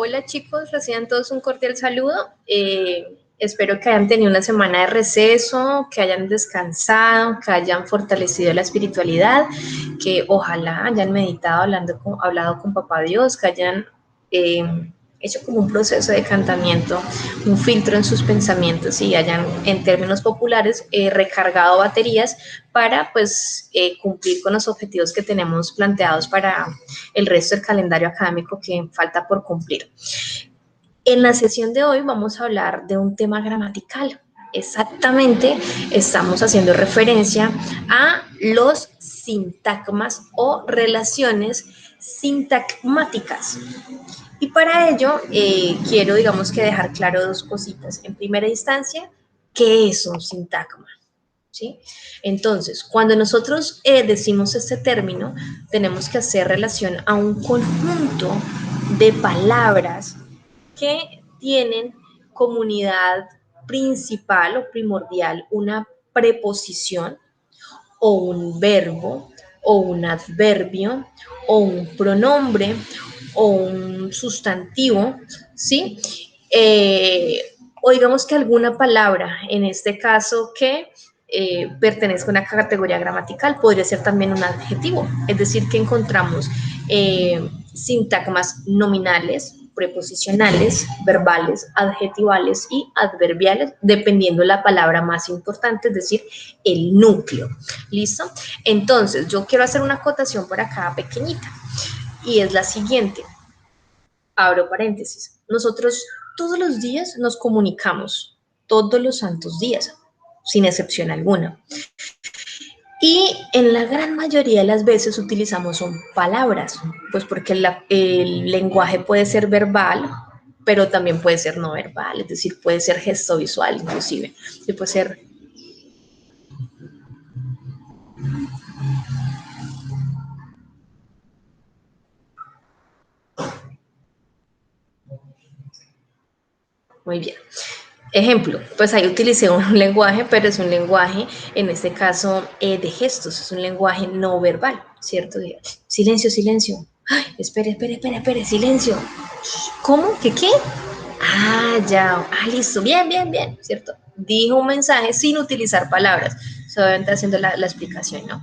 Hola chicos, reciban todos un cordial saludo. Espero que hayan tenido una semana de receso, que hayan descansado, que hayan fortalecido la espiritualidad, que ojalá hayan meditado hablado con Papá Dios, que hayan hecho como un proceso de cantamiento, un filtro en sus pensamientos y hayan, en términos populares, recargado baterías para pues cumplir con los objetivos que tenemos planteados para el resto del calendario académico que falta por cumplir. En la sesión de hoy vamos a hablar de un tema gramatical. Exactamente, estamos haciendo referencia a los sintagmas o relaciones sintagmáticas. Y para ello quiero, digamos que dejar claro dos cositas. En primera instancia, ¿qué es un sintagma? ¿Sí? Entonces, cuando nosotros decimos este término, tenemos que hacer relación a un conjunto de palabras que tienen como unidad principal o primordial una preposición o un verbo o un adverbio o un pronombre o un sustantivo, ¿sí? O digamos que alguna palabra, en este caso que pertenezca a una categoría gramatical, podría ser también un adjetivo, es decir, que encontramos sintagmas nominales, preposicionales, verbales, adjetivales y adverbiales, dependiendo de la palabra más importante, es decir, el núcleo. ¿Listo? Entonces, yo quiero hacer una acotación por acá pequeñita y es la siguiente. Abro paréntesis. Nosotros todos los días nos comunicamos, todos los santos días, sin excepción alguna. Y en la gran mayoría de las veces utilizamos son palabras, pues porque el lenguaje puede ser verbal, pero también puede ser no verbal, es decir, puede ser gesto visual inclusive, y puede ser... Muy bien. Ejemplo, pues ahí utilicé un lenguaje, pero es un lenguaje, en este caso, de gestos, es un lenguaje no verbal, ¿cierto? Silencio, silencio. Ay, espere, silencio. ¿Cómo? ¿Qué? Ah, ya, listo, bien, ¿cierto? Dijo un mensaje sin utilizar palabras, solamente haciendo la explicación, ¿no?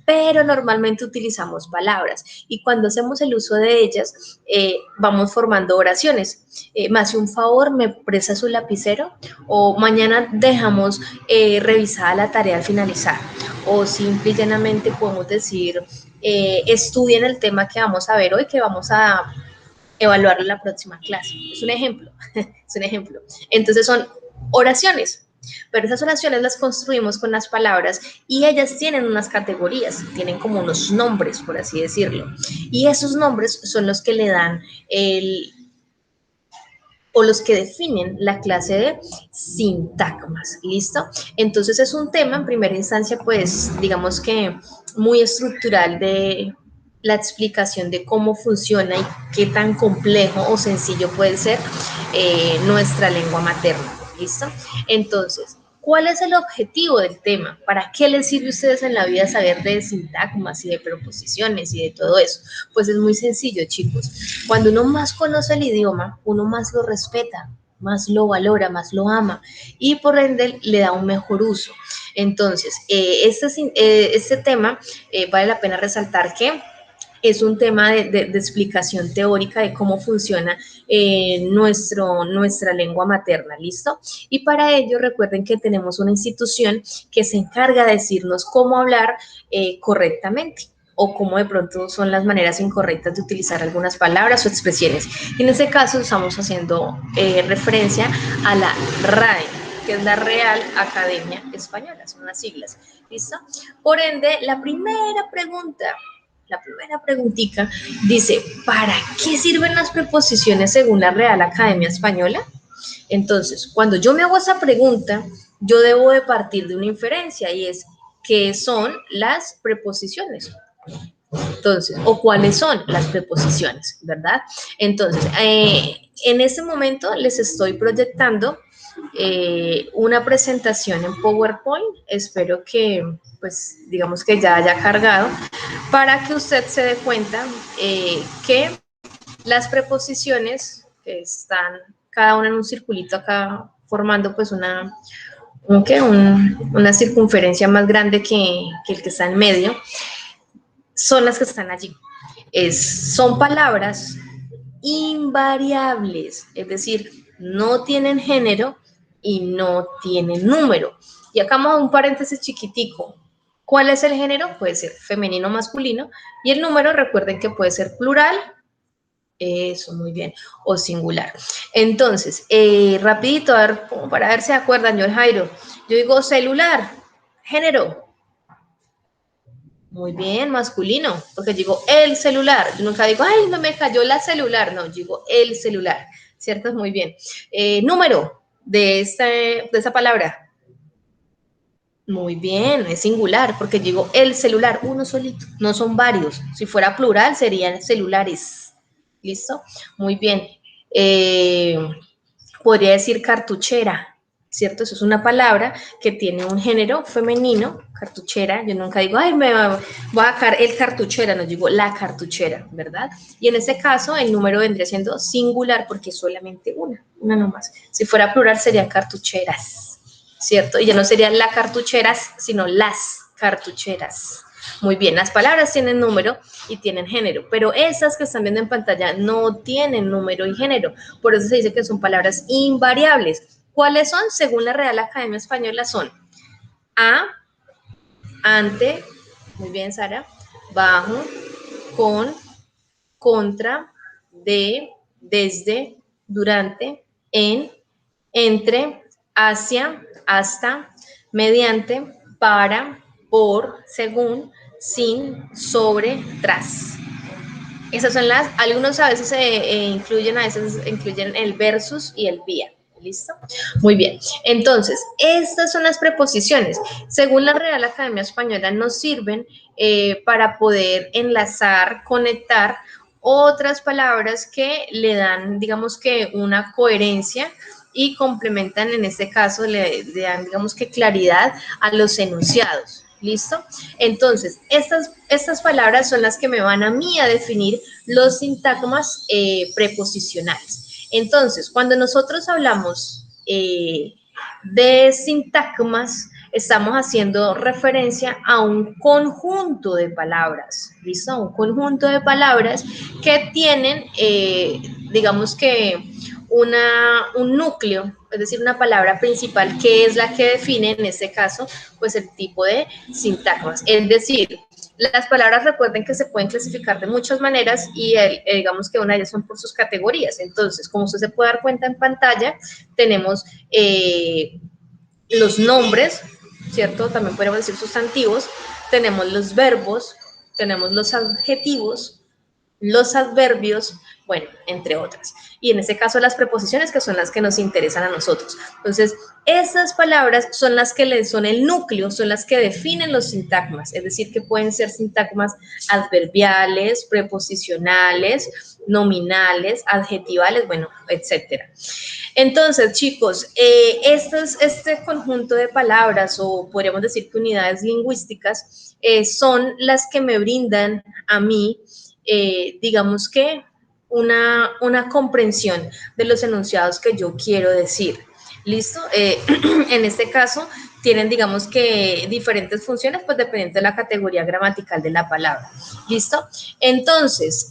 Pero normalmente utilizamos palabras y cuando hacemos el uso de ellas vamos formando oraciones. Me hace un favor, me presta su lapicero o mañana dejamos revisada la tarea al finalizar o simple y llanamente podemos decir estudien el tema que vamos a ver hoy, que vamos a evaluarlo en la próxima clase. Es un ejemplo, es un ejemplo. Entonces son oraciones, pero esas oraciones las construimos con las palabras y ellas tienen unas categorías, tienen como unos nombres, por así decirlo. Y esos nombres son los que le dan o los que definen la clase de sintagmas, ¿listo? Entonces es un tema en primera instancia, pues digamos que muy estructural de la explicación de cómo funciona y qué tan complejo o sencillo puede ser nuestra lengua materna, ¿listo? Entonces, ¿cuál es el objetivo del tema? ¿Para qué les sirve a ustedes en la vida saber de sintagmas y de preposiciones y de todo eso? Pues es muy sencillo, chicos. Cuando uno más conoce el idioma, uno más lo respeta, más lo valora, más lo y por ende le da un mejor uso. Entonces, este tema vale la pena resaltar que es un tema de explicación teórica de cómo funciona nuestra lengua materna, ¿listo? Y para ello recuerden que tenemos una institución que se encarga de decirnos cómo hablar correctamente o cómo de pronto son las maneras incorrectas de utilizar algunas palabras o expresiones. Y en este caso estamos haciendo referencia a la RAE, que es la Real Academia Española, son las siglas, ¿listo? Por ende, la primera preguntita dice, ¿para qué sirven las preposiciones según la Real Academia Española? Entonces, cuando yo me hago esa pregunta, yo debo de partir de una inferencia y es, ¿qué son las preposiciones? Entonces, o cuáles son las preposiciones, ¿verdad? Entonces, en este momento les estoy proyectando una presentación en PowerPoint. Espero que, pues, digamos que ya haya cargado para que usted se dé cuenta que las preposiciones, que están cada una en un circulito acá formando pues una circunferencia más grande que el que está en medio, son las que están allí. Son palabras invariables, es decir, no tienen género y no tienen número. Y acá vamos a un paréntesis chiquitico. ¿Cuál es el género? Puede ser femenino o masculino. Y el número, recuerden que puede ser plural, eso, muy bien, o singular. Entonces, rapidito, a ver, como para ver si se acuerdan, yo, Jairo. Yo digo celular, género. Muy bien, masculino, porque digo el celular. Yo nunca digo, ay, no me cayó la celular. No, digo el celular, ¿cierto? Muy bien. Número de esa palabra. Muy bien, es singular, porque digo el celular, uno solito, no son varios. Si fuera plural, serían celulares. ¿Listo? Muy bien. Podría decir cartuchera, ¿cierto? Eso es una palabra que tiene un género femenino, cartuchera. Yo nunca digo, ay, voy a sacar el cartuchera, no digo la cartuchera, ¿verdad? Y en ese caso el número vendría siendo singular porque es solamente una nomás. Si fuera plural serían cartucheras, ¿cierto? Y ya no serían la cartucheras, sino las cartucheras. Muy bien, las palabras tienen número y tienen género, pero esas que están viendo en pantalla no tienen número y género, por eso se dice que son palabras invariables. ¿Cuáles son? Según la Real Academia Española son a, ante, muy bien Sara, bajo, con, contra, de, desde, durante, en, entre, hacia, hasta, mediante, para, por, según, sin, sobre, tras. Esas son algunos a veces incluyen el versus y el vía. ¿Listo? Muy bien. Entonces, estas son las preposiciones. Según la Real Academia Española, nos sirven para poder enlazar, conectar otras palabras que le dan, digamos que, una coherencia y complementan, en este caso, le dan, digamos que, claridad a los enunciados. ¿Listo? Entonces, estas palabras son las que me van a mí a definir los sintagmas preposicionales. Entonces, cuando nosotros hablamos de sintagmas, estamos haciendo referencia a un conjunto de palabras, ¿listo? Un conjunto de palabras que tienen, digamos que, un núcleo, es decir, una palabra principal que es la que define, en este caso, pues el tipo de sintagmas. Es decir, las palabras, recuerden que se pueden clasificar de muchas maneras y digamos que una de ellas son por sus categorías. Entonces, como usted se puede dar cuenta en pantalla, tenemos los nombres, ¿cierto? También podemos decir sustantivos, tenemos los verbos, tenemos los adjetivos, los adverbios, bueno, entre otras. Y en este caso las preposiciones, que son las que nos interesan a nosotros. Entonces, esas palabras son las que son el núcleo, son las que definen los sintagmas, es decir, que pueden ser sintagmas adverbiales, preposicionales, nominales, adjetivales, bueno, etcétera. Entonces, chicos, este conjunto de palabras, o podríamos decir que unidades lingüísticas, son las que me brindan a mí, digamos que, una comprensión de los enunciados que yo quiero decir. ¿Listo? En este caso, tienen, digamos que, diferentes funciones, pues dependiendo de la categoría gramatical de la palabra. ¿Listo? Entonces,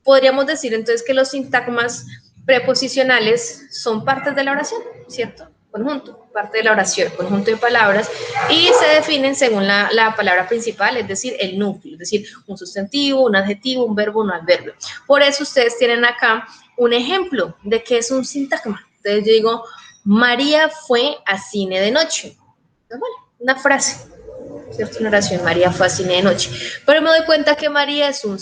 podríamos decir entonces que los sintagmas preposicionales son partes de la oración, ¿cierto? Conjunto, parte de la oración, conjunto de palabras, y se definen según la palabra principal, es decir, el núcleo, es decir, un sustantivo, un adjetivo, un verbo, un adverbio. Por eso ustedes tienen acá un ejemplo de qué es un sintagma. Entonces yo digo, María fue a cine de noche. Entonces, bueno, una frase, ¿cierto? Una oración, María fue a cine de noche. Pero me doy cuenta que María es un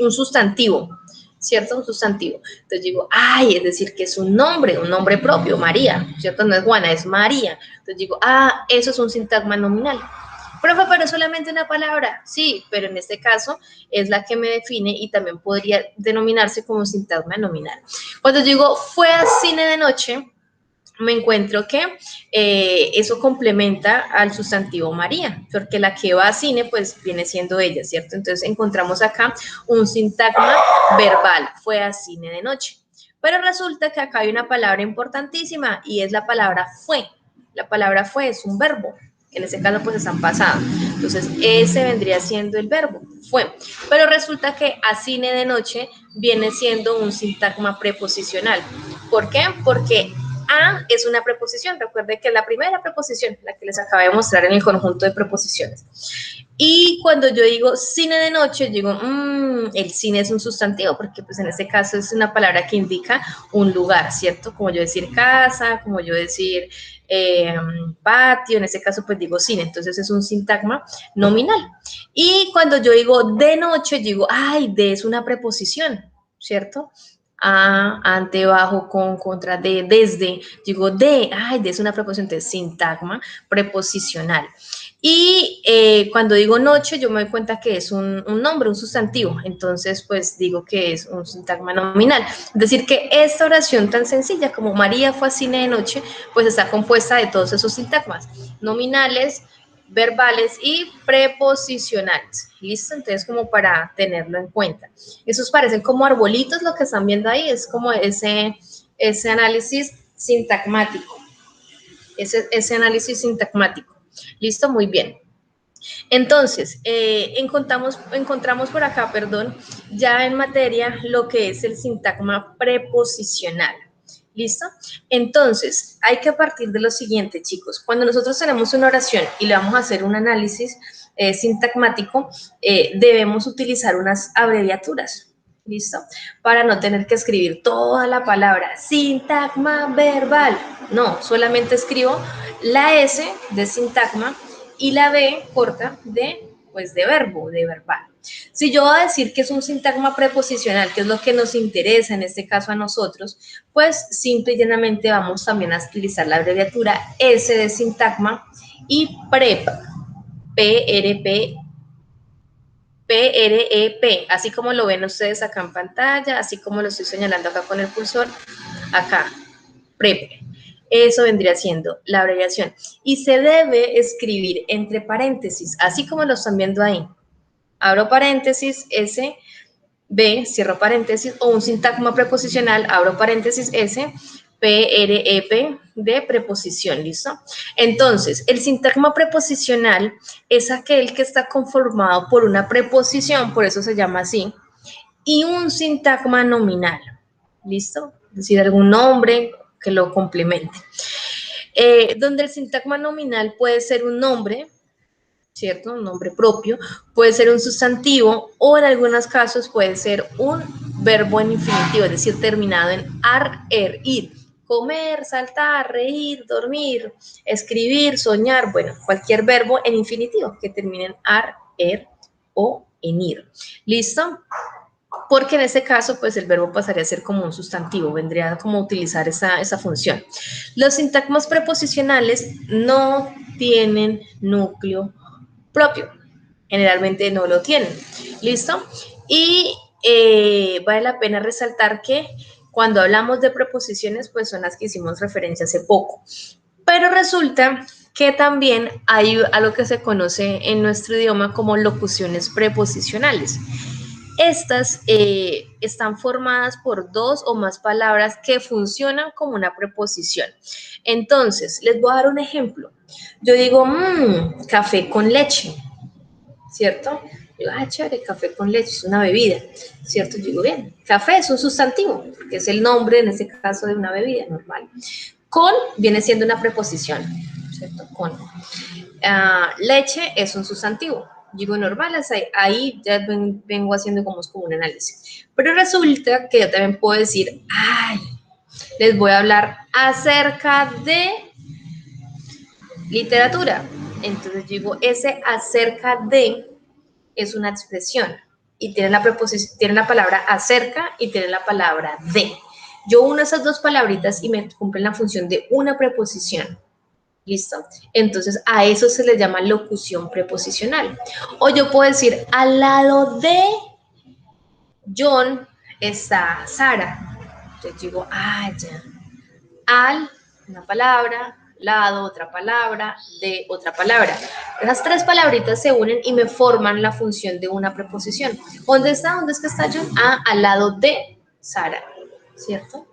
sustantivo, ¿cierto? Un sustantivo. Entonces digo, ay, es decir, que es un nombre propio, María, ¿cierto? No es Juana, es María. Entonces digo, eso es un sintagma nominal. Profe, pero solamente una palabra. Sí, pero en este caso es la que me define y también podría denominarse como sintagma nominal. Cuando digo, fue a cine de noche, me encuentro que eso complementa al sustantivo María, porque la que va a cine pues viene siendo ella, ¿cierto? Entonces encontramos acá un sintagma verbal, fue a cine de noche. Pero resulta que acá hay una palabra importantísima y es la palabra fue. La palabra fue es un verbo, en este caso pues están pasado. Entonces ese vendría siendo el verbo, fue. Pero resulta que a cine de noche viene siendo un sintagma preposicional. ¿Por qué? Porque a es una preposición, recuerde que es la primera preposición, la que les acabé de mostrar en el conjunto de preposiciones. Y cuando yo digo cine de noche, digo, el cine es un sustantivo, porque pues en este caso es una palabra que indica un lugar, ¿cierto? Como yo decir casa, como yo decir patio, en este caso pues digo cine, entonces es un sintagma nominal. Y cuando yo digo de noche, digo, ay, de es una preposición, ¿cierto? A, ante, bajo, con, contra, de, desde, digo de, ay, de es una preposición, de sintagma preposicional. Y cuando digo noche, yo me doy cuenta que es un nombre, un sustantivo, entonces pues digo que es un sintagma nominal. Es decir, que esta oración tan sencilla como María fue a cine de noche, pues está compuesta de todos esos sintagmas nominales, verbales y preposicionales. ¿Listo? Entonces, como para tenerlo en cuenta. Esos parecen como arbolitos, lo que están viendo ahí, es como ese análisis sintagmático. Ese análisis sintagmático. ¿Listo? Muy bien. Entonces, encontramos por acá, perdón, ya en materia lo que es el sintagma preposicional. ¿Listo? Entonces, hay que partir de lo siguiente, chicos. Cuando nosotros tenemos una oración y le vamos a hacer un análisis sintagmático, debemos utilizar unas abreviaturas. ¿Listo? Para no tener que escribir toda la palabra sintagma verbal. No, solamente escribo la S de sintagma y la B corta de, pues, de verbo, de verbal. Si yo voy a decir que es un sintagma preposicional, que es lo que nos interesa en este caso a nosotros, pues simple y llanamente vamos también a utilizar la abreviatura S de sintagma y PREP, P-R-P, P-R-E-P, así como lo ven ustedes acá en pantalla, así como lo estoy señalando acá con el cursor, acá, PREP. Eso vendría siendo la abreviación. Y se debe escribir entre paréntesis, así como lo están viendo ahí. Abro paréntesis, S, B, cierro paréntesis, o un sintagma preposicional, abro paréntesis, S, P, R, E, P, de preposición, ¿listo? Entonces, el sintagma preposicional es aquel que está conformado por una preposición, por eso se llama así, y un sintagma nominal, ¿listo? Es decir, algún nombre que lo complemente. Donde el sintagma nominal puede ser un nombre, ¿cierto? Un nombre propio, puede ser un sustantivo o en algunos casos puede ser un verbo en infinitivo, es decir, terminado en ar, er, ir. Comer, saltar, reír, dormir, escribir, soñar, bueno, cualquier verbo en infinitivo que termine en ar, er o en ir. ¿Listo? Porque en este caso, pues el verbo pasaría a ser como un sustantivo, vendría como utilizar esa función. Los sintagmas preposicionales no tienen núcleo propio, generalmente no lo tienen, ¿listo? Y vale la pena resaltar que cuando hablamos de preposiciones, pues son las que hicimos referencia hace poco, pero resulta que también hay algo que se conoce en nuestro idioma como locuciones preposicionales. Estas están formadas por dos o más palabras que funcionan como una preposición. Entonces, les voy a dar un ejemplo. Yo digo, café con leche, ¿cierto? Digo, chévere, café con leche, es una bebida, ¿cierto? Yo digo, bien, café es un sustantivo, que es el nombre, en este caso, de una bebida normal. Con viene siendo una preposición, ¿cierto? Con. Leche es un sustantivo. Digo, normal, ahí ya vengo haciendo como un análisis. Pero resulta que yo también puedo decir, ay, les voy a hablar acerca de literatura. Entonces digo, ese acerca de es una expresión y tiene tiene la palabra acerca y tiene la palabra de. Yo uno esas dos palabritas y me cumplen la función de una preposición. ¿Listo? Entonces a eso se le llama locución preposicional. O yo puedo decir, al lado de John está Sara. Entonces digo, ya. Al una palabra, lado, otra palabra, de otra palabra. Esas tres palabritas se unen y me forman la función de una preposición. ¿Dónde está? ¿Dónde es que está John? Ah, al lado de Sara, ¿cierto?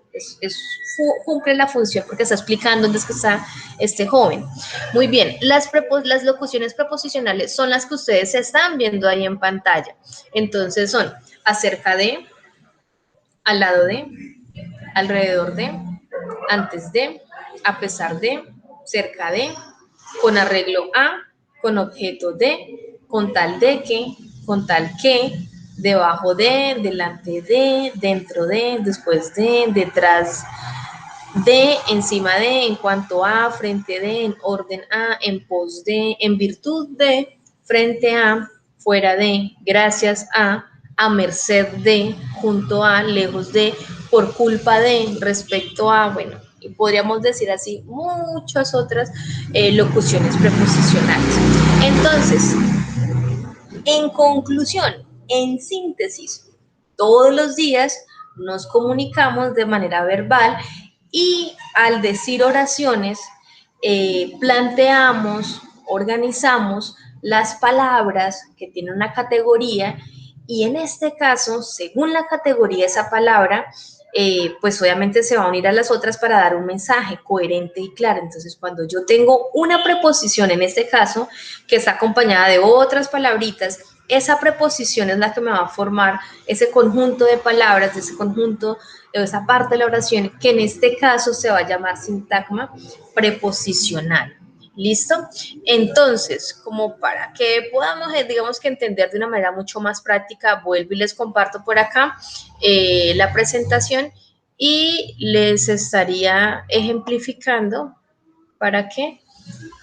Cumple la función porque está explicando dónde es que está este joven. Muy bien, las locuciones preposicionales son las que ustedes están viendo ahí en pantalla. Entonces son acerca de, al lado de, alrededor de, antes de, a pesar de, cerca de, con arreglo a, con objeto de, con tal de que, con tal que, debajo de, delante de, dentro de, después de, detrás de, encima de, en cuanto a, frente de, en orden a, en pos de, en virtud de, frente a, fuera de, gracias a merced de, junto a, lejos de, por culpa de, respecto a, bueno, y podríamos decir así muchas otras locuciones preposicionales. Entonces, en conclusión, en síntesis, todos los días nos comunicamos de manera verbal y al decir oraciones planteamos, organizamos las palabras que tienen una categoría y en este caso, según la categoría de esa palabra, pues obviamente se va a unir a las otras para dar un mensaje coherente y claro. Entonces, cuando yo tengo una preposición, en este caso, que está acompañada de otras palabritas, esa preposición es la que me va a formar ese conjunto de palabras, de ese conjunto, de esa parte de la oración, que en este caso se va a llamar sintagma preposicional. ¿Listo? Entonces, como para que podamos, digamos que entender de una manera mucho más práctica, vuelvo y les comparto por acá la presentación y les estaría ejemplificando para que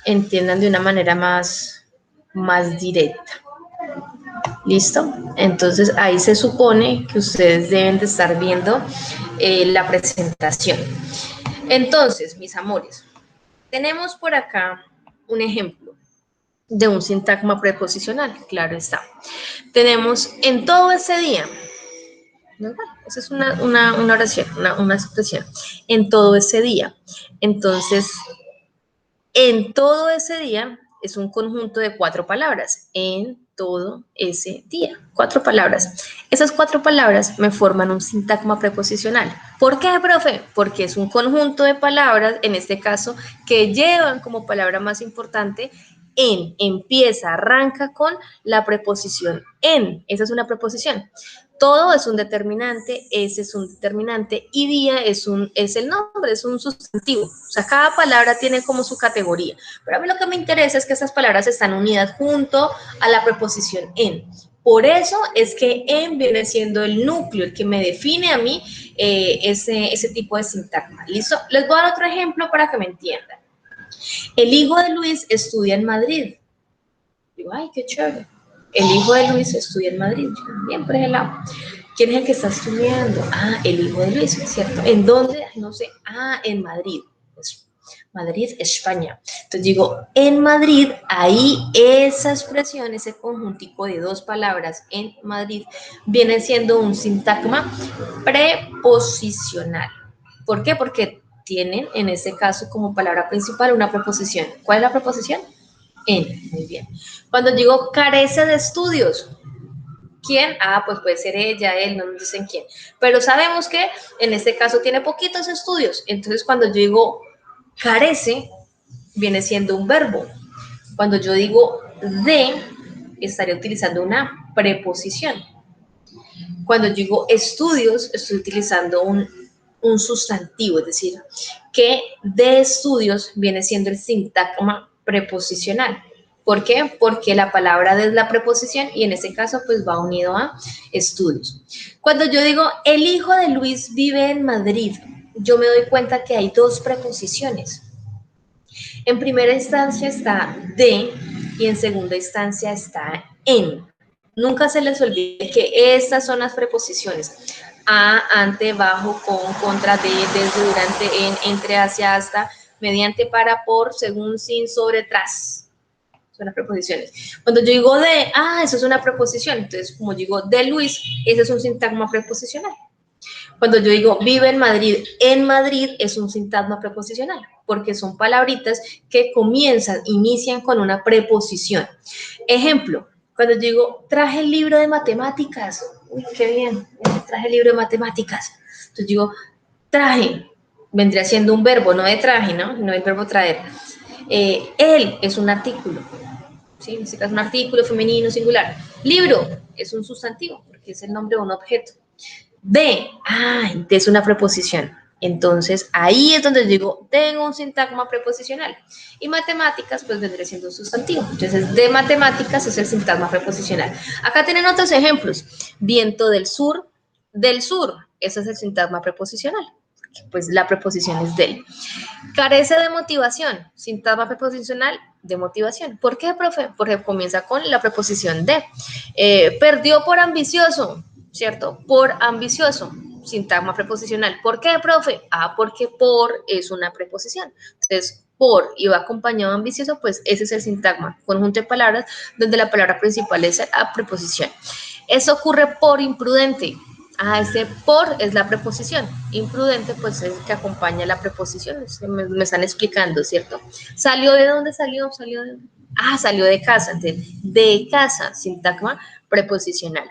entiendan de una manera más directa. ¿Listo? Entonces ahí se supone que ustedes deben de estar viendo la presentación. Entonces, mis amores, tenemos por acá un ejemplo de un sintagma preposicional, claro está. Tenemos en todo ese día, ¿verdad? Esa es una oración, una expresión, en todo ese día. Entonces, en todo ese día es un conjunto de 4 palabras. En todo ese día. 4 palabras. Esas 4 palabras me forman un sintagma preposicional. ¿Por qué, profe? Porque es un conjunto de palabras, en este caso, que llevan como palabra más importante en. Empieza, arranca con la preposición en. Esa es una preposición. Todo es un determinante, ese es un determinante y día es el nombre, es un sustantivo. O sea, cada palabra tiene como su categoría. Pero a mí lo que me interesa es que estas palabras están unidas junto a la preposición en. Por eso es que en viene siendo el núcleo, el que me define a mí ese tipo de sintagma. ¿Listo? Les voy a dar otro ejemplo para que me entiendan. El hijo de Luis estudia en Madrid. Digo, ay, qué chévere. El hijo de Luis estudia en Madrid. Bien, por ese lado. ¿Quién es el que está estudiando? Ah, el hijo de Luis, ¿cierto? ¿En dónde? No sé. Ah, en Madrid. Pues, Madrid, España. Entonces digo, en Madrid, ahí esa expresión, ese conjuntico de 2 palabras, en Madrid, viene siendo un sintagma preposicional. ¿Por qué? Porque tienen, en este caso, como palabra principal una preposición. ¿Cuál es la preposición? En. Muy bien. Cuando digo carece de estudios, ¿quién? Ah, pues puede ser ella, él, no nos dicen quién. Pero sabemos que en este caso tiene poquitos estudios. Entonces, cuando yo digo carece, viene siendo un verbo. Cuando yo digo de, estaría utilizando una preposición. Cuando yo digo estudios, estoy utilizando un sustantivo, es decir, que de estudios viene siendo el sintagma preposicional. ¿Por qué? Porque la palabra de es la preposición y en este caso pues va unido a estudios. Cuando yo digo el hijo de Luis vive en Madrid, yo me doy cuenta que hay 2 preposiciones. En primera instancia está de y en segunda instancia está en. Nunca se les olvide que estas son las preposiciones. A, ante, bajo, con, contra, de, desde, durante, en, entre, hacia, hasta, mediante, para, por, según, sin, sobre, tras. Son las preposiciones. Cuando yo digo de, eso es una preposición. Entonces, como digo de Luis, ese es un sintagma preposicional. Cuando yo digo vive en Madrid, es un sintagma preposicional. porque son palabritas que inician con una preposición. Ejemplo, cuando yo digo, traje el libro de matemáticas, uy, qué bien, traje el libro de matemáticas. Entonces digo, traje, vendría siendo un verbo, no de traje, ¿no? No el verbo traer. Él es un artículo, ¿sí? En este caso un artículo femenino singular. Libro es un sustantivo, porque es el nombre de un objeto. De, es una preposición. Entonces, ahí es donde digo, tengo un sintagma preposicional. Y matemáticas, pues vendría siendo un sustantivo. Entonces, de matemáticas es el sintagma preposicional. Acá tienen otros ejemplos. Viento del sur, ese es el sintagma preposicional. Pues la preposición es del. Carece de motivación, sintagma preposicional de motivación. ¿Por qué, profe? Porque comienza con la preposición de. Perdió por ambicioso, ¿cierto? Por ambicioso, sintagma preposicional. ¿Por qué, profe? Porque por es una preposición. Entonces, por y va acompañado de ambicioso, pues ese es el sintagma, conjunto de palabras donde la palabra principal es la preposición. Eso ocurre por imprudente. Ese por es la preposición. Imprudente, pues es el que acompaña la preposición. Me están explicando, ¿cierto? ¿Salió de dónde salió? Salió de casa. Entonces, de casa, sintagma preposicional.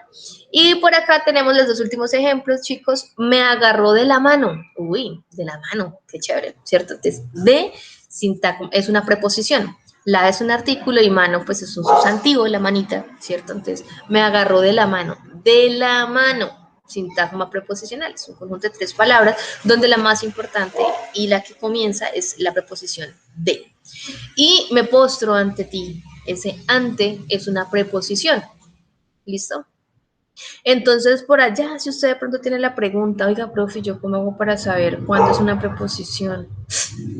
Y por acá tenemos los dos últimos ejemplos, chicos. Me agarró de la mano. Uy, de la mano, qué chévere, ¿cierto? Entonces, de sintagma es una preposición. La es un artículo y mano, pues es un sustantivo, la manita, ¿cierto? Entonces, me agarró de la mano. De la mano, sintagma preposicional. Es un conjunto de tres palabras donde la más importante y la que comienza es la preposición de. Y me postro ante ti. Ese ante es una preposición. ¿Listo? Entonces, por allá, si usted de pronto tiene la pregunta, oiga, profe, ¿yo cómo hago para saber cuándo es una preposición?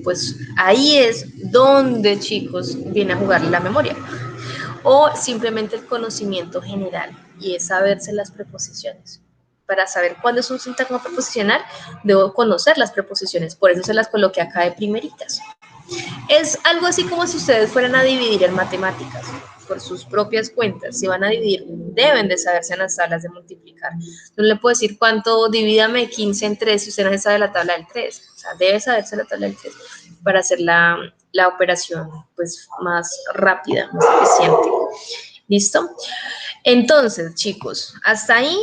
Pues ahí es donde, chicos, viene a jugar la memoria. O simplemente el conocimiento general, y es saberse las preposiciones. Para saber cuándo es un sintagma preposicional, debo conocer las preposiciones, por eso se las coloqué acá de primeritas. Es algo así como si ustedes fueran a dividir en matemáticas por sus propias cuentas. Si van a dividir, deben de saberse en las tablas de multiplicar. No le puedo decir cuánto, divídame 15 en 3 si usted no se sabe la tabla del 3. O sea, debe saberse la tabla del 3 para hacer la operación pues más rápida, más eficiente. ¿Listo? Entonces, chicos, hasta ahí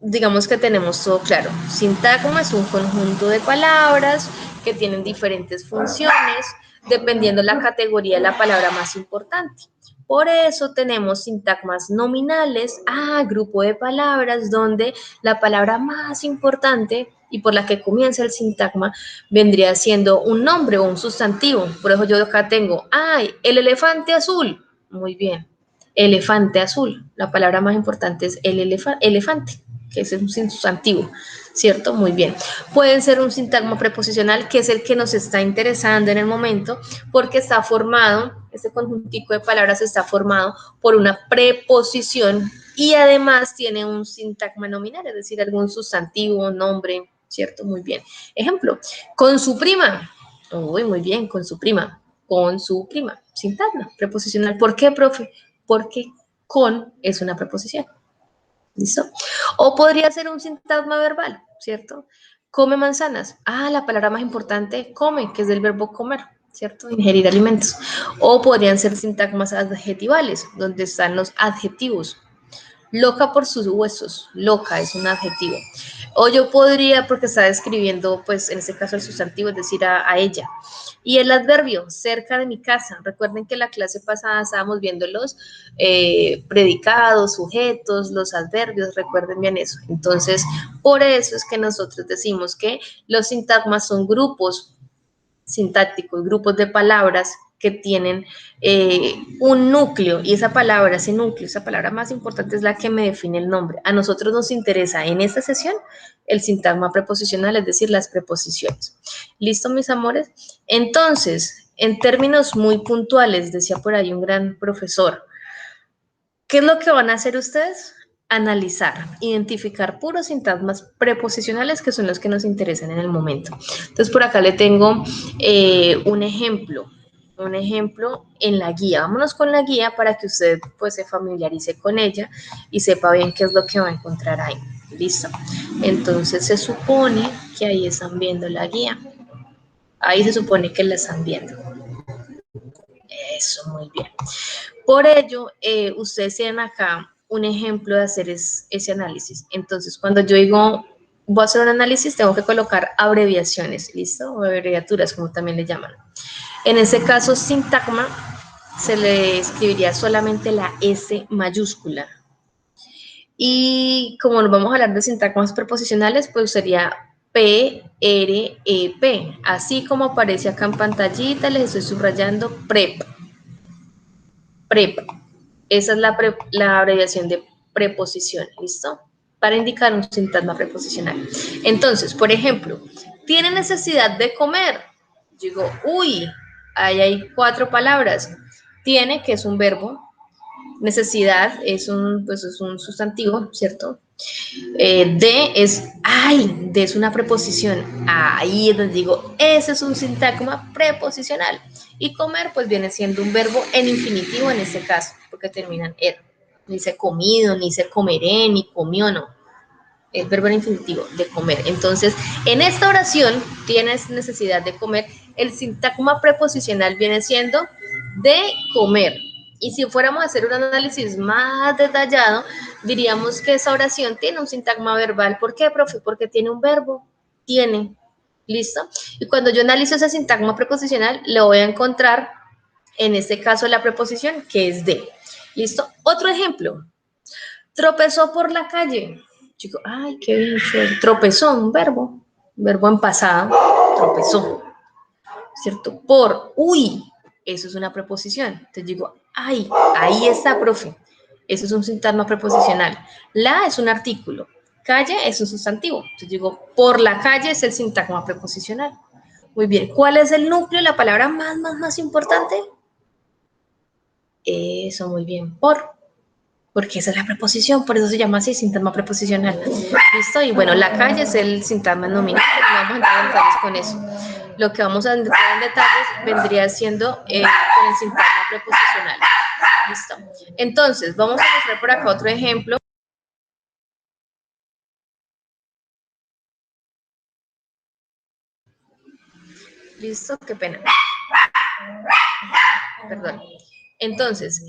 digamos que tenemos todo claro. Sintagma es un conjunto de palabras que tienen diferentes funciones dependiendo la categoría de la palabra más importante. Por eso tenemos sintagmas nominales, grupo de palabras donde la palabra más importante y por la que comienza el sintagma vendría siendo un nombre o un sustantivo. Por eso yo acá tengo, el elefante azul. Muy bien, elefante azul. La palabra más importante es el elefante, que es un sustantivo, ¿cierto? Muy bien. Pueden ser un sintagma preposicional, que es el que nos está interesando en el momento, porque está formado, este conjuntico de palabras está formado por una preposición y además tiene un sintagma nominal, es decir, algún sustantivo, nombre, ¿cierto? Muy bien. Ejemplo, con su prima. Uy, muy bien, con su prima. Con su prima. Sintagma preposicional. ¿Por qué, profe? Porque con es una preposición. ¿Listo? O podría ser un sintagma verbal, ¿cierto? Come manzanas. La palabra más importante, come, que es del verbo comer, ¿cierto? Ingerir alimentos. O podrían ser sintagmas adjetivales, donde están los adjetivos. Loca por sus huesos, loca es un adjetivo. O yo podría, porque está describiendo, pues en este caso el sustantivo, es decir, a ella. Y el adverbio, cerca de mi casa. Recuerden que la clase pasada estábamos viendo los predicados, sujetos, los adverbios, recuerden bien eso. Entonces, por eso es que nosotros decimos que los sintagmas son grupos sintácticos, grupos de palabras que tienen un núcleo, y esa palabra, ese núcleo, esa palabra más importante es la que me define el nombre. A nosotros nos interesa en esta sesión el sintagma preposicional, es decir, las preposiciones. ¿Listo, mis amores? Entonces, en términos muy puntuales, decía por ahí un gran profesor, ¿qué es lo que van a hacer ustedes? Analizar, identificar puros sintagmas preposicionales que son los que nos interesan en el momento. Entonces, por acá le tengo un ejemplo en la guía. Vámonos con la guía para que usted pues se familiarice con ella y sepa bien qué es lo que va a encontrar ahí. ¿Listo? Entonces, se supone que ahí están viendo la guía. Ahí se supone que la están viendo. Eso, muy bien. Por ello, ustedes tienen acá un ejemplo de hacer ese análisis. Entonces, cuando yo digo, voy a hacer un análisis, tengo que colocar abreviaciones, ¿listo? O abreviaturas, como también le llaman. En ese caso, sintagma, se le escribiría solamente la S mayúscula. Y como nos vamos a hablar de sintagmas preposicionales, pues sería P, R, E, P. Así como aparece acá en pantallita, les estoy subrayando PREP. PREP. Esa es la abreviación de preposición, ¿listo? Para indicar un sintagma preposicional. Entonces, por ejemplo, tiene necesidad de comer. Digo, uy, ahí hay 4 palabras. Tiene, que es un verbo. Necesidad pues es un sustantivo, ¿cierto? De es, ay, de es una preposición. Ahí es donde digo, ese es un sintagma preposicional. Y comer, pues viene siendo un verbo en infinitivo en este caso, porque termina en er. Ni se comido, ni se comeré, ni comió, no. El verbo en infinitivo, de comer. Entonces, en esta oración tienes necesidad de comer. El sintagma preposicional viene siendo de comer. Y si fuéramos a hacer un análisis más detallado, diríamos que esa oración tiene un sintagma verbal. ¿Por qué, profe? Porque tiene un verbo. Tiene. ¿Listo? Y cuando yo analizo ese sintagma preposicional, lo voy a encontrar, en este caso, la preposición que es de. ¿Listo? Otro ejemplo. Tropezó por la calle. Chico, ay, qué bicho. Tropezó, un verbo en pasado, tropezó, ¿cierto? Por, uy, eso es una preposición. Entonces digo, ay, ahí está, profe. Eso es un sintagma preposicional. La es un artículo. Calle es un sustantivo. Entonces digo, por la calle es el sintagma preposicional. Muy bien. ¿Cuál es el núcleo, la palabra más importante? Eso, muy bien. Por. Porque esa es la preposición, por eso se llama así, sintagma preposicional. ¿Listo? Y bueno, la calle es el sintagma nominal, pero no vamos a entrar en detalles con eso. Lo que vamos a entrar en detalles vendría siendo con el sintagma preposicional. ¿Listo? Entonces, vamos a mostrar por acá otro ejemplo. ¿Listo? Qué pena. Perdón. Entonces,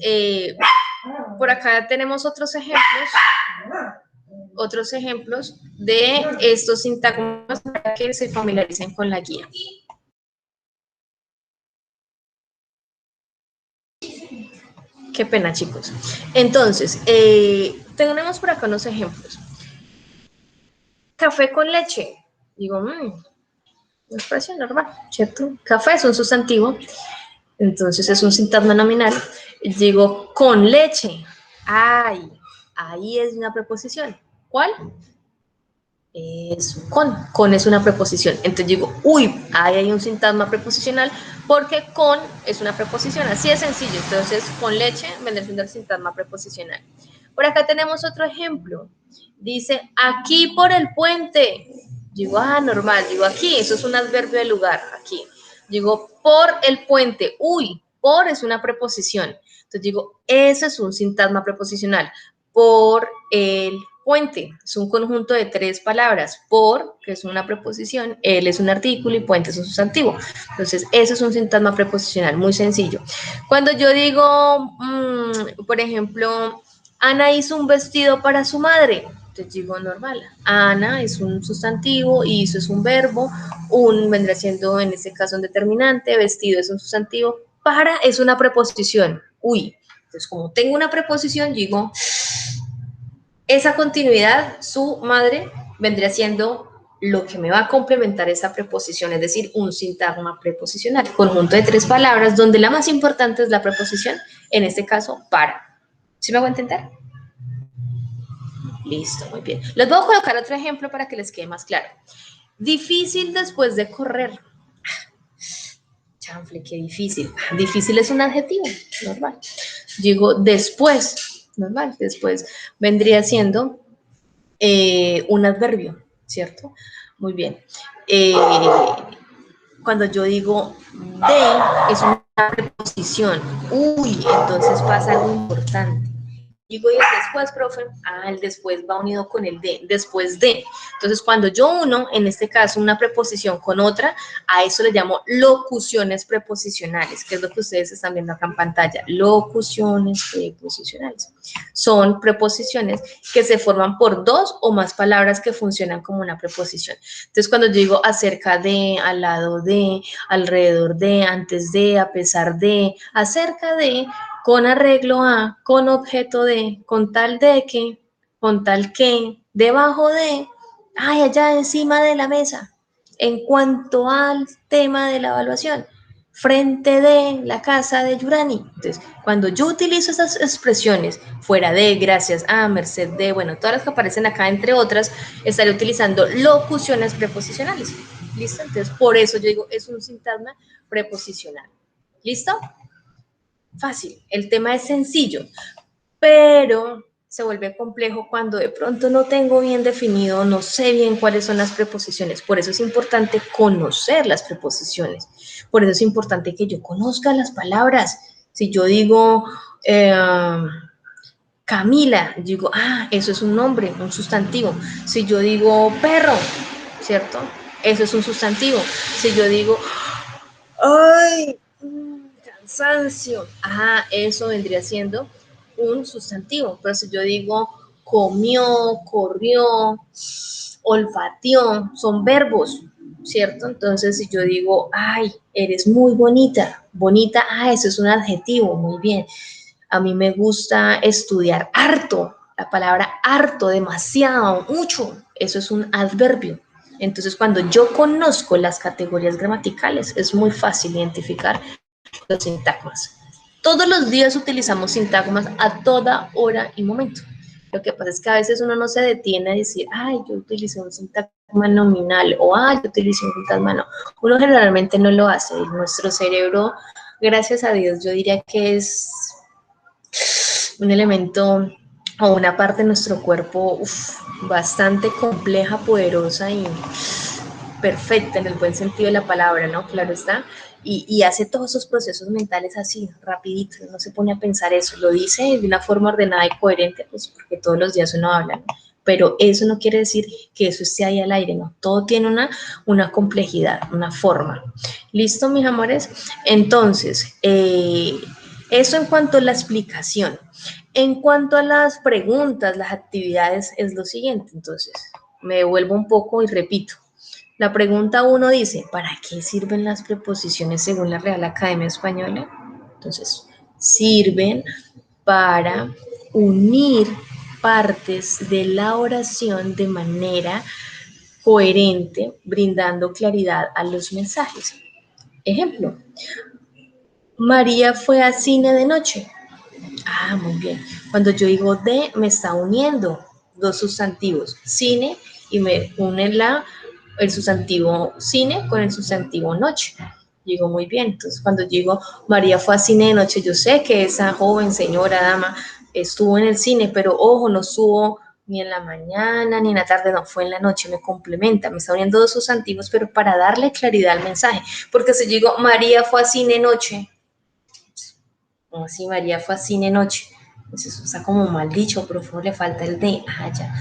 por acá tenemos otros ejemplos de estos sintagmas para que se familiaricen con la guía. Qué pena, chicos. Entonces, tenemos por acá unos ejemplos. Café con leche. Digo, me parece normal, ¿cierto? Café es un sustantivo, entonces es un sintagma nominal. Digo, con leche. Ay, ahí es una preposición. ¿Cuál? Es con es una preposición. Entonces digo, uy, ahí hay un sintagma preposicional porque con es una preposición. Así de sencillo. Entonces, con leche vendrá siendo el sintagma preposicional. Por acá tenemos otro ejemplo. Dice, aquí por el puente. Digo, normal. Digo, aquí, eso es un adverbio de lugar, aquí. Digo, por el puente. Uy, por es una preposición. Entonces digo, eso es un sintagma preposicional. Por el puente es un conjunto de 3 palabras. Por, que es una preposición, el es un artículo y puente es un sustantivo. Entonces, eso es un sintagma preposicional, muy sencillo. Cuando yo digo, por ejemplo, Ana hizo un vestido para su madre, entonces digo normal. Ana es un sustantivo, hizo es un verbo, vendrá siendo en este caso un determinante, vestido es un sustantivo, para es una preposición. Uy, entonces como tengo una preposición, digo, esa continuidad, su madre, vendría siendo lo que me va a complementar esa preposición, es decir, un sintagma preposicional, conjunto de 3 palabras, donde la más importante es la preposición, en este caso, para. ¿Sí me hago entender? Listo, muy bien. Les voy a colocar otro ejemplo para que les quede más claro. Difícil después de correr. Chanfle, qué difícil. Difícil es un adjetivo, normal. Digo después, normal, después vendría siendo un adverbio, ¿cierto? Muy bien. Cuando yo digo de, es una preposición. Uy, entonces pasa algo importante. digo, y el después, profe, el después va unido con el de, después de. Entonces, cuando yo uno, en este caso, una preposición con otra, a eso le llamo locuciones preposicionales, que es lo que ustedes están viendo acá en pantalla. Locuciones preposicionales. Son preposiciones que se forman por dos o más palabras que funcionan como una preposición. Entonces, cuando yo digo acerca de, al lado de, alrededor de, antes de, a pesar de, acerca de, con arreglo a, con objeto de, con tal de que, con tal que, debajo de, allá encima de la mesa. En cuanto al tema de la evaluación, frente de la casa de Yurani. Entonces, cuando yo utilizo esas expresiones, fuera de, gracias a, merced de, bueno, todas las que aparecen acá, entre otras, estaré utilizando locuciones preposicionales. ¿Listo? Entonces, por eso yo digo, es un sintagma preposicional. ¿Listo? Fácil, el tema es sencillo, pero se vuelve complejo cuando de pronto no tengo bien definido, no sé bien cuáles son las preposiciones. Por eso es importante conocer las preposiciones. Por eso es importante que yo conozca las palabras. Si yo digo Camila, digo, eso es un nombre, un sustantivo. Si yo digo perro, ¿cierto? Eso es un sustantivo. Si yo digo, ¡ay! Cansancio. Eso vendría siendo un sustantivo. Pero si yo digo comió, corrió, olfateó, son verbos, ¿cierto? Entonces, si yo digo, ay, eres muy bonita, bonita, eso es un adjetivo, muy bien. A mí me gusta estudiar harto, la palabra harto, demasiado, mucho, eso es un adverbio. Entonces, cuando yo conozco las categorías gramaticales, es muy fácil identificar los sintagmas. Todos los días utilizamos sintagmas a toda hora y momento. Lo que pasa es que a veces uno no se detiene a decir, yo utilicé un sintagma nominal o, yo utilicé un sintagma no. Uno generalmente no lo hace. Nuestro cerebro, gracias a Dios, yo diría que es un elemento o una parte de nuestro cuerpo bastante compleja, poderosa y perfecta en el buen sentido de la palabra, ¿no? Claro está. Y hace todos esos procesos mentales así, rapidito, no se pone a pensar eso, lo dice de una forma ordenada y coherente, pues porque todos los días uno habla, ¿no? Pero eso no quiere decir que eso esté ahí al aire, ¿no? Todo tiene una complejidad, una forma. ¿Listo, mis amores? Entonces, eso en cuanto a la explicación. En cuanto a las preguntas, las actividades, es lo siguiente. Entonces, me devuelvo un poco y repito. La pregunta 1 dice, ¿para qué sirven las preposiciones según la Real Academia Española? Entonces, sirven para unir partes de la oración de manera coherente, brindando claridad a los mensajes. Ejemplo, María fue al cine de noche. Muy bien. Cuando yo digo de, me está uniendo dos sustantivos, cine, y me une el sustantivo cine con el sustantivo noche. Digo, muy bien. Entonces, cuando digo María fue a cine de noche, yo sé que esa joven señora, dama, estuvo en el cine, pero ojo, no estuvo ni en la mañana ni en la tarde, no, fue en la noche, me complementa, me está uniendo dos sustantivos, pero para darle claridad al mensaje. Porque si yo digo María fue a cine noche, como así María fue a cine noche, pues eso está como mal dicho, pero le falta el de, ya,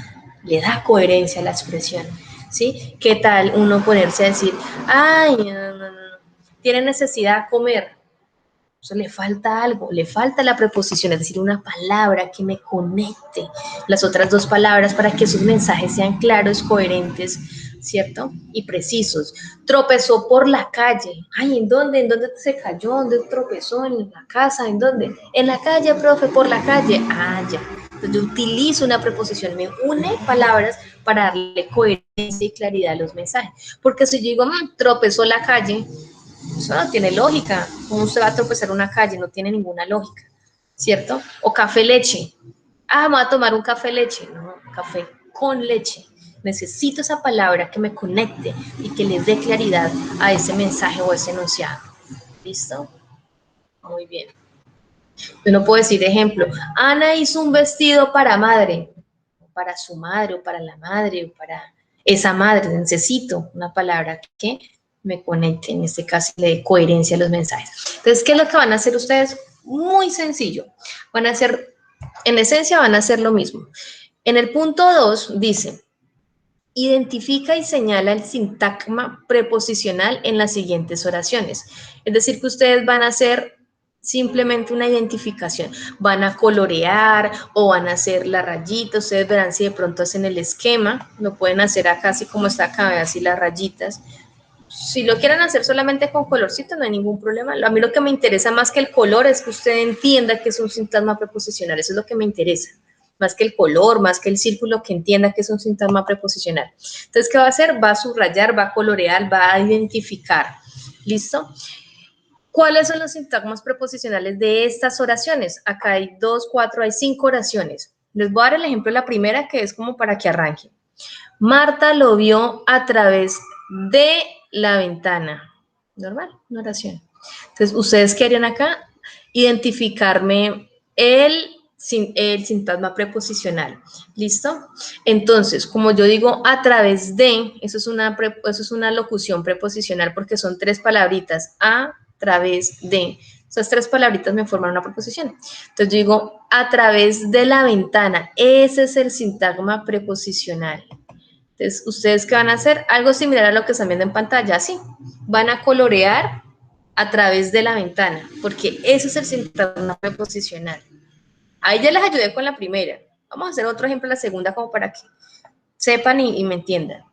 le da coherencia a la expresión, ¿sí? ¿Qué tal uno ponerse a decir, no, tiene necesidad de comer? Eso le falta algo, le falta la preposición, es decir, una palabra que me conecte las otras dos palabras para que sus mensajes sean claros, coherentes, ¿cierto? Y precisos. Tropezó por la calle. ¿En dónde? ¿En dónde se cayó? ¿Dónde tropezó? ¿En la casa? ¿En dónde? En la calle, profe, por la calle. Ya. Entonces yo utilizo una preposición, me une palabras para darle coherencia y claridad a los mensajes. Porque si yo digo, tropezó la calle, eso no tiene lógica. ¿Cómo usted va a tropezar una calle? No tiene ninguna lógica, ¿cierto? O café leche. Me voy a tomar un café leche. No, café con leche. Necesito esa palabra que me conecte y que le dé claridad a ese mensaje o ese enunciado. ¿Listo? Muy bien. Yo no puedo decir, ejemplo, Ana hizo un vestido para madre, para su madre, o para la madre, o para esa madre. Necesito una palabra que me conecte, en este caso le dé coherencia a los mensajes. Entonces, ¿qué es lo que van a hacer ustedes? Muy sencillo. Van a hacer En esencia van a hacer lo mismo. En el punto 2 dice, identifica y señala el sintagma preposicional en las siguientes oraciones. Es decir, que ustedes van a hacer simplemente una identificación. Van a colorear o van a hacer la rayita. Ustedes verán si de pronto hacen el esquema. Lo pueden hacer acá, así como está acá, así las rayitas. Si lo quieren hacer solamente con colorcito, no hay ningún problema. A mí lo que me interesa más que el color es que usted entienda que es un sintagma preposicional. Eso es lo que me interesa. Más que el color, más que el círculo, que entienda que es un sintagma preposicional. Entonces, ¿qué va a hacer? Va a subrayar, va a colorear, va a identificar. ¿Listo? ¿Cuáles son los sintagmas preposicionales de estas oraciones? Acá hay 2, 4, hay 5 oraciones. Les voy a dar el ejemplo de la primera, que es como para que arranquen. Marta lo vio a través de la ventana. Normal, una oración. Entonces, ¿ustedes qué harían acá? Identificarme el sintagma preposicional. ¿Listo? Entonces, como yo digo a través de, eso es una locución preposicional porque son 3 palabritas. A través de. Esas 3 palabritas me forman una preposición. Entonces yo digo a través de la ventana. Ese es el sintagma preposicional. Entonces, ¿ustedes qué van a hacer? Algo similar a lo que están viendo en pantalla, ¿sí? Van a colorear a través de la ventana, porque eso es el sintagma preposicional. Ahí ya les ayudé con la primera. Vamos a hacer otro ejemplo, la segunda, como para que sepan y me entiendan.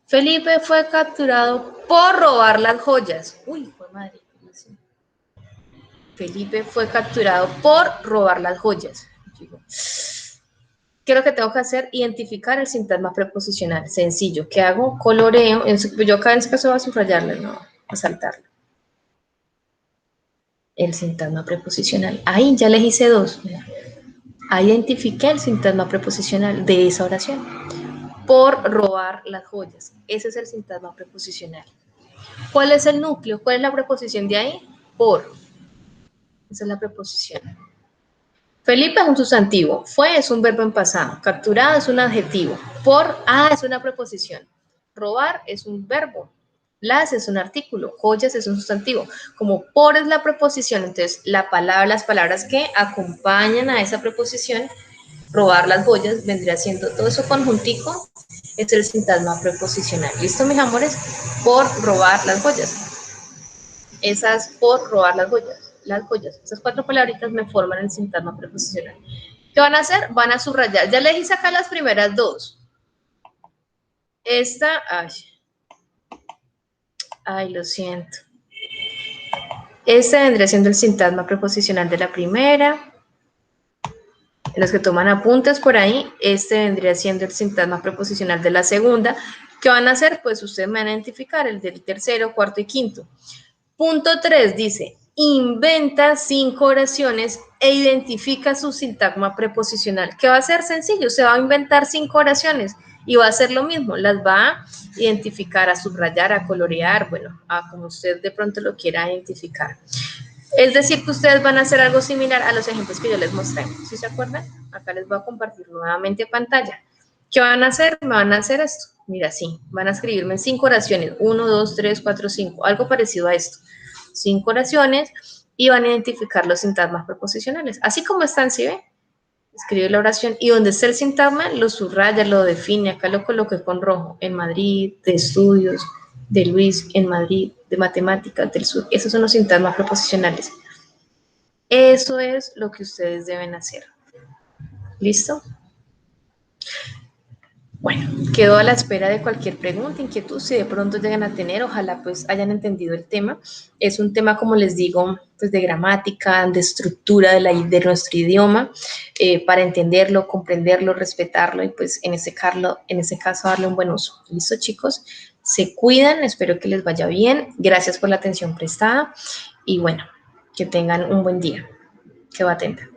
Felipe fue capturado por robar las joyas. Uy, fue madre. Felipe fue capturado por robar las joyas. ¿Qué es lo que tengo que hacer? Identificar el sintagma preposicional. Sencillo. ¿Qué hago? Coloreo. Yo acá en este caso voy a subrayarlo, no a saltarlo. El sintagma preposicional. Ahí ya les hice 2. Ahí identifiqué el sintagma preposicional de esa oración. Por robar las joyas. Ese es el sintagma preposicional. ¿Cuál es el núcleo? ¿Cuál es la preposición de ahí? Por. Esa es la preposición. Felipe es un sustantivo. Fue es un verbo en pasado. Capturado es un adjetivo. Por, es una preposición. Robar es un verbo. Las es un artículo. Joyas es un sustantivo. Como por es la preposición, entonces las palabras que acompañan a esa preposición, robar las joyas, vendría siendo todo eso conjuntico, es el sintagma preposicional. ¿Listo, mis amores? Por robar las joyas. Esas por robar las joyas. Esas 4 palabritas me forman el sintagma preposicional. ¿Qué van a hacer? Van a subrayar. Ya les hice acá las primeras 2. Esta, lo siento. Este vendría siendo el sintagma preposicional de la primera. Los que toman apuntes por ahí, este vendría siendo el sintagma preposicional de la segunda. ¿Qué van a hacer? Pues ustedes me van a identificar el del tercero, cuarto y quinto. Punto 3 dice, inventa 5 oraciones e identifica su sintagma preposicional. ¿Qué va a ser? Sencillo, se va a inventar 5 oraciones y va a hacer lo mismo, las va a identificar, a subrayar, a colorear, bueno, a como usted de pronto lo quiera identificar. Es decir, que ustedes van a hacer algo similar a los ejemplos que yo les mostré. ¿Sí se acuerdan? Acá les voy a compartir nuevamente pantalla. ¿Qué van a hacer? Me van a hacer esto. Mira, sí, van a escribirme 5 oraciones. 1, 2, 3, 4, 5. Algo parecido a esto. 5 oraciones y van a identificar los sintagmas preposicionales. Así como están, ¿sí ve? Escribe la oración y donde esté el sintagma, lo subraya, lo define. Acá lo coloqué con rojo. En Madrid, de estudios, de Luis, en Madrid, de matemáticas, del sur. Esos son los sintagmas preposicionales. Eso es lo que ustedes deben hacer. ¿Listo? Bueno, quedo a la espera de cualquier pregunta, inquietud, si de pronto llegan a tener, ojalá pues hayan entendido el tema. Es un tema, como les digo, pues de gramática, de estructura de nuestro idioma, para entenderlo, comprenderlo, respetarlo y pues en ese caso darle un buen uso. ¿Listo, chicos? Se cuidan, espero que les vaya bien. Gracias por la atención prestada y bueno, que tengan un buen día. Quedo atenta.